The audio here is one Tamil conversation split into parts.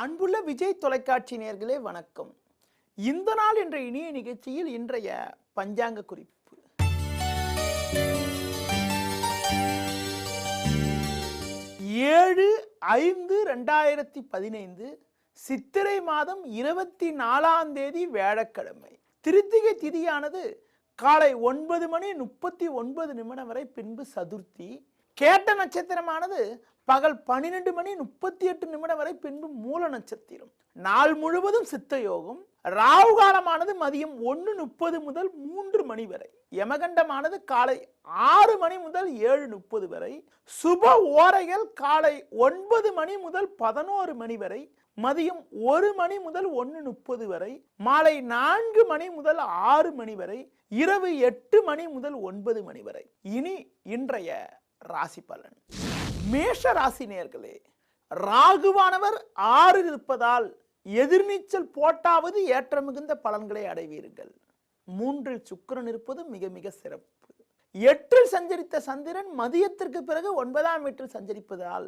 அன்புள்ள விஜய் தொலைக்காட்சி நேயர்களே வணக்கம். இந்த நாள் என்ற இனிய நிகழ்ச்சியில் இன்றைய பஞ்சாங்க குறிப்பு. 7/5/2015 சித்திரை மாதம் 24ஆம் தேதி வியாழக்கிழமை. திருத்திகை திதியானது காலை 9:39 வரை, பின்பு சதுர்த்தி. கேட்ட நட்சத்திரமானது பகல் 12:38 வரை, பின்பு மூல நட்சத்திரம். நாள் முழுவதும் சித்த யோகம். ராகு காலமானது மதியம் 1:30 முதல் 3 மணி வரை. யமகண்டமானது காலை 6 மணி முதல் 7:30 வரை. சுப ஓரைகள் காலை 9 மணி முதல் 11 மணி வரை, மதியம் 1 மணி முதல் 1:30 வரை, மாலை 4 மணி முதல் 6 மணி வரை, இரவு 8 மணி முதல் 9 மணி வரை. இனி இன்றைய ராசி பலன். மேஷ ராசி நேயர்களே, ராகுவானவர் 6 இருப்பதால் எதிர்நீச்சல் போட்டாவது ஏற்ற மிகுந்த பலன்களை அடைவீர்கள். 3 சுக்கிரன் இருப்பது மிக மிக சிறப்பு. 8 சஞ்சரித்த சந்திரன் மதியத்திற்கு பிறகு 9ஆம் வீட்டில் சஞ்சரிப்பதால்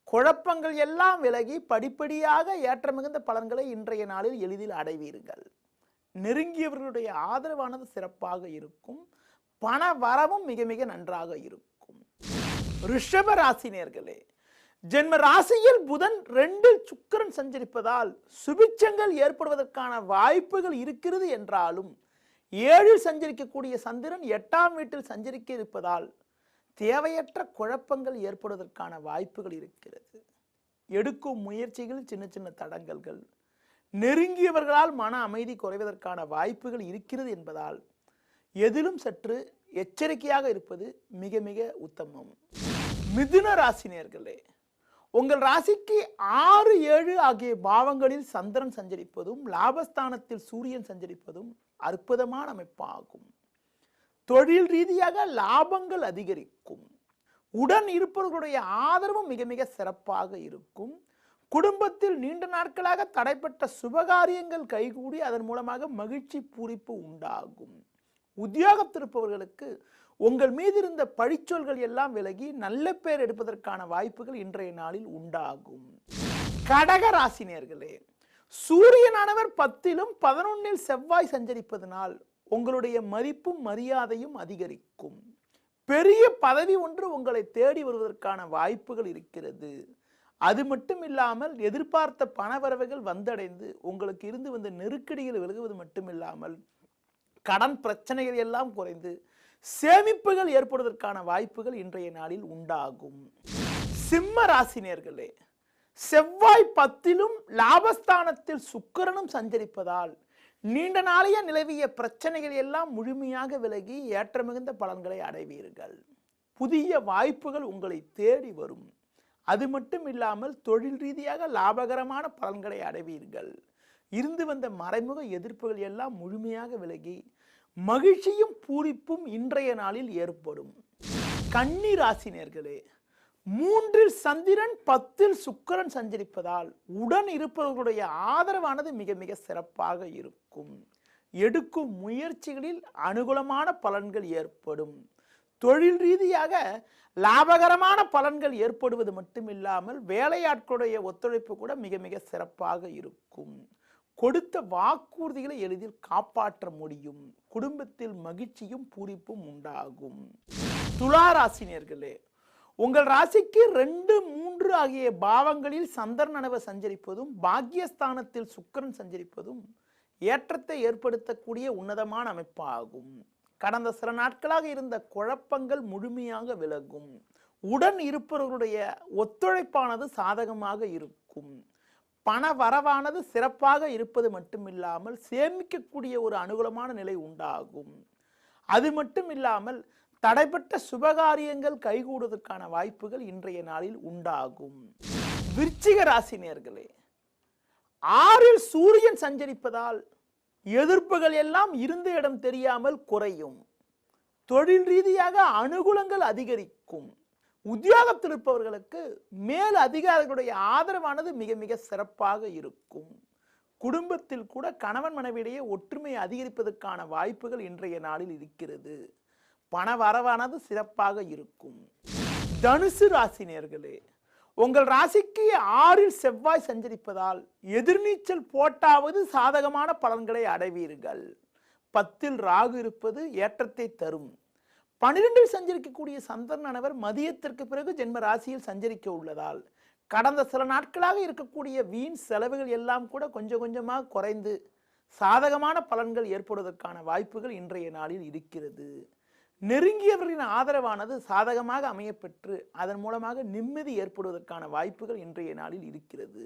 குழப்பங்கள் எல்லாம் விலகி படிப்படியாக ஏற்ற மிகுந்த பலன்களை இன்றைய நாளில் எளிதில் அடைவீர்கள். நெருங்கியவர்களுடைய ஆதரவானது சிறப்பாக இருக்கும். பண வரவும் மிக மிக நன்றாக இருக்கும். ரிஷப ராசி நேயர்களே, ஜென்ம ராசியில் புதன் 2 சுக்கிரன் சஞ்சரிப்பதால் சுபிட்சங்கள் ஏற்படுவதற்கான வாய்ப்புகள் இருக்கிறது என்றாலும் 7 சஞ்சரிக்கக்கூடிய சந்திரன் 8ஆம் வீட்டில் சஞ்சரிக்க இருப்பதால் தேவையற்ற குழப்பங்கள் ஏற்படுவதற்கான வாய்ப்புகள் இருக்கிறது. எடுக்கும் முயற்சிகளில் சின்ன சின்ன தடங்கல்கள், நெருங்கியவர்களால் மன அமைதி குறைவதற்கான வாய்ப்புகள் இருக்கிறது என்பதால் எதிலும் சற்று எச்சரிக்கையாக இருப்பது மிக மிக உத்தமம். மிதுன ராசி நேயர்களே, உங்கள் ராசிக்கு 6, 7 ஆகிய பாவங்களில் சந்திரன் சஞ்சரிப்பதும் லாபஸ்தானத்தில் சூரியன் சஞ்சரிப்பதும் அற்புதமான அமைப்பாகும். தொழில் ரீதியாக லாபங்கள் அதிகரிக்கும். உடன் இருப்பவர்களுடைய ஆதரவும் மிக மிக சிறப்பாக இருக்கும். குடும்பத்தில் நீண்ட நாட்களாக தடைப்பட்ட சுபகாரியங்கள் கைகூடி அதன் மூலமாக மகிழ்ச்சி பூரிப்பு உண்டாகும். உத்தியோகத்தில் இருப்பவர்களுக்கு உங்கள் மீது இருந்த பழிச்சொல்கள் எல்லாம் விலகி நல்ல பேர் எடுப்பதற்கான வாய்ப்புகள் இன்றைய நாளில் உண்டாகும். கடக ராசி நேயர்களே, சூரியனானவர் 10லும் 11ல் செவ்வாய் சஞ்சரிப்பதனால் உங்களுடைய மதிப்பும் மரியாதையும் அதிகரிக்கும். பெரிய பதவி ஒன்று உங்களை தேடி வருவதற்கான வாய்ப்புகள் இருக்கிறது. அது மட்டும் இல்லாமல் எதிர்பார்த்த பணவரவுகள் வந்தடைந்து உங்களுக்கு இருந்து வந்த நெருக்கடிகள் விலகுவது மட்டுமில்லாமல் கடன் பிரச்சனைகள் எல்லாம் குறைந்து சேமிப்புகள் ஏற்படுவதற்கான வாய்ப்புகள் இன்றைய நாளில் உண்டாகும். சிம்ம ராசி நேயர்களே, செவ்வாய் 10லும் லாபஸ்தானத்தில் சுக்கிரனும் சஞ்சரிப்பதால் நீண்ட நாளைய நிலவிய பிரச்சனைகள் எல்லாம் முழுமையாக விலகி ஏற்ற மிகுந்த பலன்களை அடைவீர்கள். புதிய வாய்ப்புகள் உங்களை தேடி வரும். அது மட்டும் இல்லாமல் தொழில் ரீதியாக லாபகரமான பலன்களை அடைவீர்கள். இருந்து வந்த மறைமுக எதிர்ப்புகள் எல்லாம் முழுமையாக விலகி மகிழ்ச்சியும் பூரிப்பும் இன்றைய நாளில் ஏற்படும். கன்னி ராசி நேயர்களே, 3ல் சந்திரன் 10ல் சுக்கிரன் சஞ்சரிப்பதால் உடன் இருப்பவர்களுடைய ஆதரவானது மிக மிக சிறப்பாக இருக்கும். எடுக்கும் முயற்சிகளில் அனுகூலமான பலன்கள் ஏற்படும். தொழில் ரீதியாக லாபகரமான பலன்கள் ஏற்படுவது மட்டுமில்லாமல் வேலையாட்களுடைய ஒத்துழைப்பு கூட மிக மிக சிறப்பாக இருக்கும். கொடுத்த வாக்குறுதிகளை எளிதில் காப்பாற்ற முடியும். குடும்பத்தில் மகிழ்ச்சியும் பூரிப்பும் உண்டாகும். துலா ராசி நேயர்களே, உங்கள் ராசிக்கு 2, 3 ஆகிய பாவங்களில் சந்திரனானவர் சஞ்சரிப்பதும் பாக்கியஸ்தானத்தில் சுக்கிரன் சஞ்சரிப்பதும் ஏற்றத்தை ஏற்படுத்தக்கூடிய உன்னதமான அமைப்பாகும். கடந்த சில நாட்களாக இருந்த குழப்பங்கள் முழுமையாக விலகும். உடன் இருப்பவர்களுடைய ஒத்துழைப்பானது சாதகமாக இருக்கும். பண வரவானது சிறப்பாக இருப்பது மட்டுமில்லாமல் சேமிக்கக்கூடிய ஒரு அனுகூலமான நிலை உண்டாகும். அது மட்டும் இல்லாமல் தடைப்பட்ட சுபகாரியங்கள் கைகூடுவதற்கான வாய்ப்புகள் இன்றைய நாளில் உண்டாகும். விருச்சிக ராசி நேயர்களே, 6ல் சூரியன் சஞ்சரிப்பதால் எதிர்ப்புகள் எல்லாம் இருந்த இடம் தெரியாமல் குறையும். தொழில் ரீதியாக அனுகூலங்கள் அதிகரிக்கும். உத்தியோகத்தில் இருப்பவர்களுக்கு மேல் அதிகாரிகளுடைய ஆதரவானது மிக மிக சிறப்பாக இருக்கும். குடும்பத்தில் கூட கணவன் மனைவியிடையே ஒற்றுமையை அதிகரிப்பதற்கான வாய்ப்புகள் இன்றைய நாளில் இருக்கிறது. பண வரவானது சிறப்பாக இருக்கும். தனுசு ராசி நேயர்களே, உங்கள் ராசிக்கு 6ல் செவ்வாய் சஞ்சரிப்பதால் எதிர்நீச்சல் போட்டாவது சாதகமான பலன்களை அடைவீர்கள். 10ல் ராகு இருப்பது ஏற்றத்தை தரும். 12ல் சஞ்சரிக்கக்கூடிய சந்திரனானவர் மதியத்திற்கு பிறகு ஜென்ம ராசியில் சஞ்சரிக்க உள்ளதால் கடந்த சில நாட்களாக இருக்கக்கூடிய வீண் செலவுகள் எல்லாம் கூட கொஞ்சம் கொஞ்சமாக குறைந்து சாதகமான பலன்கள் ஏற்படுவதற்கான வாய்ப்புகள் இன்றைய நாளில் இருக்கிறது. நெருங்கியவர்களின் ஆதரவானது சாதகமாக அமையப்பெற்று அதன் மூலமாக நிம்மதி ஏற்படுவதற்கான வாய்ப்புகள் இன்றைய நாளில் இருக்கிறது.